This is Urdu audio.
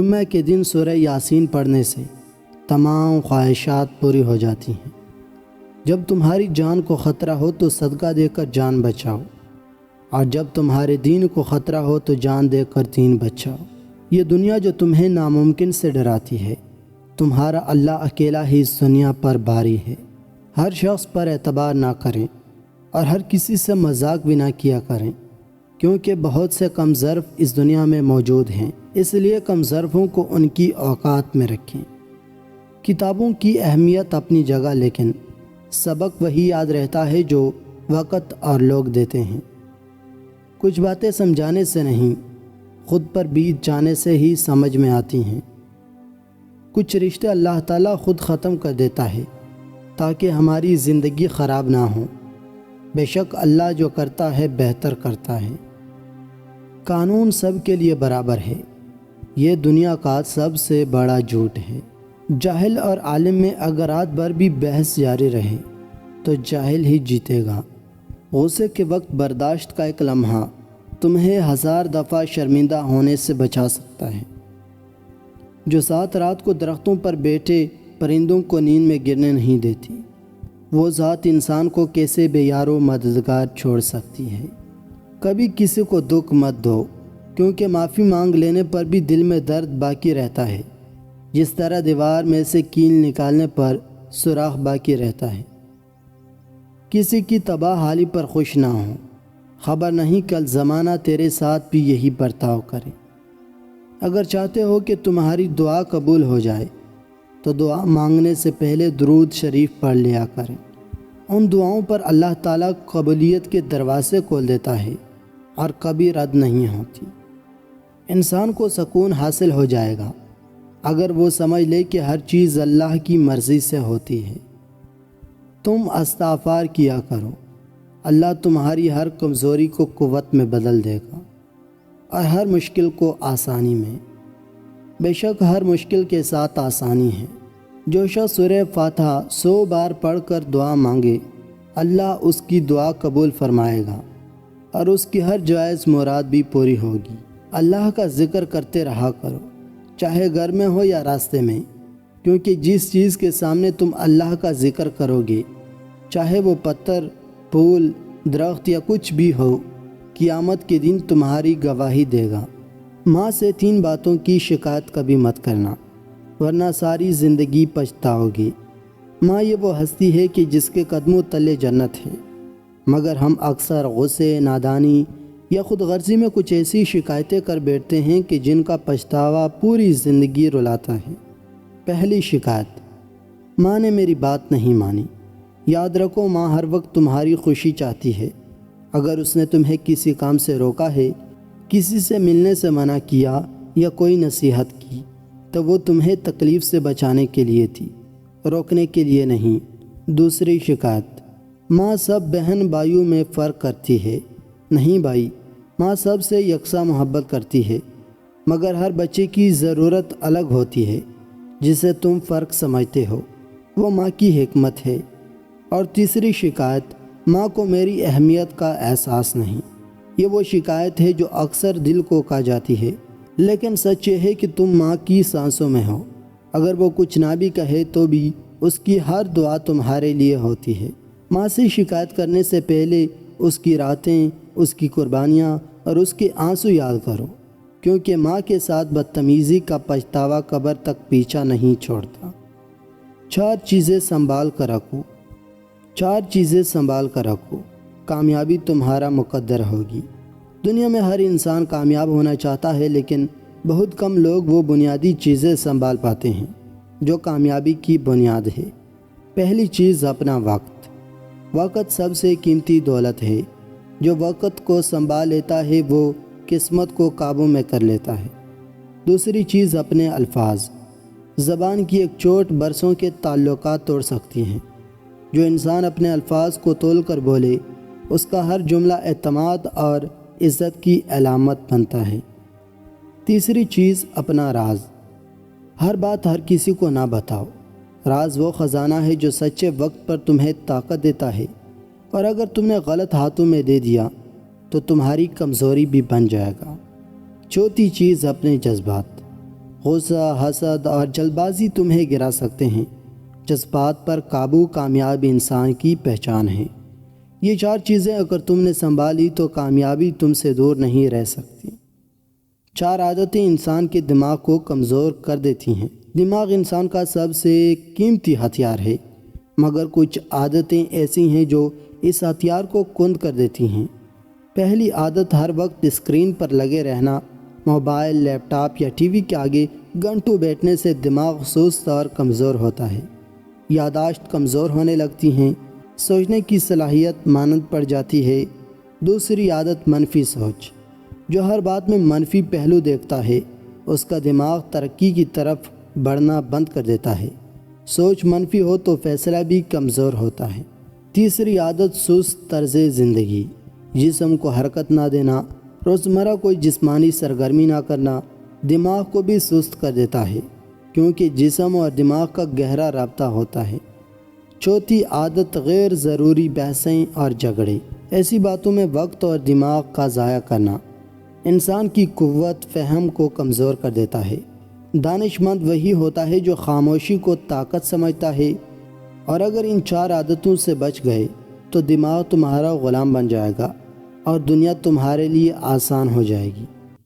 جمعہ کے دن سورہ یاسین پڑھنے سے تمام خواہشات پوری ہو جاتی ہیں۔ جب تمہاری جان کو خطرہ ہو تو صدقہ دے کر جان بچاؤ، اور جب تمہارے دین کو خطرہ ہو تو جان دے کر دین بچاؤ۔ یہ دنیا جو تمہیں ناممکن سے ڈراتی ہے، تمہارا اللہ اکیلا ہی اس دنیا پر باری ہے۔ ہر شخص پر اعتبار نہ کریں اور ہر کسی سے مذاق بھی نہ کیا کریں، کیونکہ بہت سے کم ظرف اس دنیا میں موجود ہیں، اس لیے کم ظرفوں کو ان کی اوقات میں رکھیں۔ کتابوں کی اہمیت اپنی جگہ، لیکن سبق وہی یاد رہتا ہے جو وقت اور لوگ دیتے ہیں۔ کچھ باتیں سمجھانے سے نہیں، خود پر بیت جانے سے ہی سمجھ میں آتی ہیں۔ کچھ رشتے اللہ تعالیٰ خود ختم کر دیتا ہے تاکہ ہماری زندگی خراب نہ ہو۔ بے شک اللہ جو کرتا ہے بہتر کرتا ہے۔ قانون سب کے لیے برابر ہے، یہ دنیا کا سب سے بڑا جھوٹ ہے۔ جاہل اور عالم میں اگر رات بھر بھی بحث جاری رہے تو جاہل ہی جیتے گا۔ غصے کے وقت برداشت کا ایک لمحہ تمہیں 1000 دفعہ شرمندہ ہونے سے بچا سکتا ہے۔ جو ذات رات کو درختوں پر بیٹھے پرندوں کو نیند میں گرنے نہیں دیتی، وہ ذات انسان کو کیسے بے یار و مددگار چھوڑ سکتی ہے۔ کبھی کسی کو دکھ مت دو، کیونکہ معافی مانگ لینے پر بھی دل میں درد باقی رہتا ہے، جس طرح دیوار میں سے کیل نکالنے پر سوراخ باقی رہتا ہے۔ کسی کی تباہ حالی پر خوش نہ ہو، خبر نہیں کل زمانہ تیرے ساتھ بھی یہی برتاؤ کرے۔ اگر چاہتے ہو کہ تمہاری دعا قبول ہو جائے تو دعا مانگنے سے پہلے درود شریف پڑھ لیا کریں۔ ان دعاؤں پر اللہ تعالیٰ قبولیت کے دروازے کھول دیتا ہے اور کبھی رد نہیں ہوتی۔ انسان کو سکون حاصل ہو جائے گا اگر وہ سمجھ لے کہ ہر چیز اللہ کی مرضی سے ہوتی ہے۔ تم استغفار کیا کرو، اللہ تمہاری ہر کمزوری کو قوت میں بدل دے گا اور ہر مشکل کو آسانی میں۔ بے شک ہر مشکل کے ساتھ آسانی ہے۔ جو شخص سورہ فاتحہ 100 بار پڑھ کر دعا مانگے، اللہ اس کی دعا قبول فرمائے گا اور اس کی ہر جائز مراد بھی پوری ہوگی۔ اللہ کا ذکر کرتے رہا کرو، چاہے گھر میں ہو یا راستے میں، کیونکہ جس چیز کے سامنے تم اللہ کا ذکر کرو گے، چاہے وہ پتھر، پھول، درخت یا کچھ بھی ہو، قیامت کے دن تمہاری گواہی دے گا۔ ماں سے 3 باتوں کی شکایت کبھی مت کرنا، ورنہ ساری زندگی پچھتاؤ گے۔ ماں یہ وہ ہستی ہے کہ جس کے قدموں تلے جنت ہے، مگر ہم اکثر غصے، نادانی یا خود غرضی میں کچھ ایسی شکایتیں کر بیٹھتے ہیں کہ جن کا پچھتاوا پوری زندگی رلاتا ہے۔ پہلی شکایت، ماں نے میری بات نہیں مانی۔ یاد رکھو، ماں ہر وقت تمہاری خوشی چاہتی ہے۔ اگر اس نے تمہیں کسی کام سے روکا ہے، کسی سے ملنے سے منع کیا یا کوئی نصیحت کی، تو وہ تمہیں تکلیف سے بچانے کے لیے تھی، روکنے کے لیے نہیں۔ دوسری شکایت، ماں سب بہن بھائیوں میں فرق کرتی ہے۔ نہیں بھائی، ماں سب سے یکساں محبت کرتی ہے، مگر ہر بچے کی ضرورت الگ ہوتی ہے، جسے تم فرق سمجھتے ہو، وہ ماں کی حکمت ہے۔ اور تیسری شکایت، ماں کو میری اہمیت کا احساس نہیں۔ یہ وہ شکایت ہے جو اکثر دل کو کھا جاتی ہے، لیکن سچ یہ ہے کہ تم ماں کی سانسوں میں ہو۔ اگر وہ کچھ نہ بھی کہے تو بھی اس کی ہر دعا تمہارے لیے ہوتی ہے۔ ماں سے شکایت کرنے سے پہلے اس کی راتیں، اس کی قربانیاں اور اس کے آنسو یاد کرو، کیونکہ ماں کے ساتھ بدتمیزی کا پچھتاوا قبر تک پیچھا نہیں چھوڑتا۔ 4 چیزیں سنبھال کر رکھو۔ 4 چیزیں سنبھال کر رکھو، کامیابی تمہارا مقدر ہوگی۔ دنیا میں ہر انسان کامیاب ہونا چاہتا ہے، لیکن بہت کم لوگ وہ بنیادی چیزیں سنبھال پاتے ہیں جو کامیابی کی بنیاد ہے۔ پہلی چیز، اپنا وقت۔ وقت سب سے قیمتی دولت ہے۔ جو وقت کو سنبھال لیتا ہے وہ قسمت کو قابو میں کر لیتا ہے۔ دوسری چیز، اپنے الفاظ۔ زبان کی ایک چوٹ برسوں کے تعلقات توڑ سکتی ہیں۔ جو انسان اپنے الفاظ کو تول کر بولے، اس کا ہر جملہ اعتماد اور عزت کی علامت بنتا ہے۔ تیسری چیز، اپنا راز۔ ہر بات ہر کسی کو نہ بتاؤ۔ راز وہ خزانہ ہے جو سچے وقت پر تمہیں طاقت دیتا ہے، اور اگر تم نے غلط ہاتھوں میں دے دیا تو تمہاری کمزوری بھی بن جائے گا۔ چوتھی چیز، اپنے جذبات۔ غصہ، حسد اور جلد بازی تمہیں گرا سکتے ہیں۔ جذبات پر قابو کامیاب انسان کی پہچان ہے۔ یہ 4 چیزیں اگر تم نے سنبھالی تو کامیابی تم سے دور نہیں رہ سکتی۔ 4 عادتیں انسان کے دماغ کو کمزور کر دیتی ہیں۔ دماغ انسان کا سب سے قیمتی ہتھیار ہے، مگر کچھ عادتیں ایسی ہیں جو اس ہتھیار کو کند کر دیتی ہیں۔ پہلی عادت ہر وقت اسکرین پر لگے رہنا۔ موبائل، لیپ ٹاپ یا ٹی وی کے آگے گھنٹوں بیٹھنے سے دماغ سست اور کمزور ہوتا ہے۔ یادداشت کمزور ہونے لگتی ہیں، سوچنے کی صلاحیت مانند پڑ جاتی ہے۔ دوسری عادت منفی سوچ۔ جو ہر بات میں منفی پہلو دیکھتا ہے اس کا دماغ ترقی کی طرف بڑھنا بند کر دیتا ہے۔ سوچ منفی ہو تو فیصلہ بھی کمزور ہوتا ہے۔ تیسری عادت سست طرز زندگی۔ جسم کو حرکت نہ دینا، روزمرہ کوئی جسمانی سرگرمی نہ کرنا دماغ کو بھی سست کر دیتا ہے، کیونکہ جسم اور دماغ کا گہرا رابطہ ہوتا ہے۔ چوتھی عادت غیر ضروری بحثیں اور جھگڑے۔ ایسی باتوں میں وقت اور دماغ کا ضائع کرنا انسان کی قوت فہم کو کمزور کر دیتا ہے۔ دانش مند وہی ہوتا ہے جو خاموشی کو طاقت سمجھتا ہے، اور اگر ان 4 عادتوں سے بچ گئے تو دماغ تمہارا غلام بن جائے گا اور دنیا تمہارے لیے آسان ہو جائے گی۔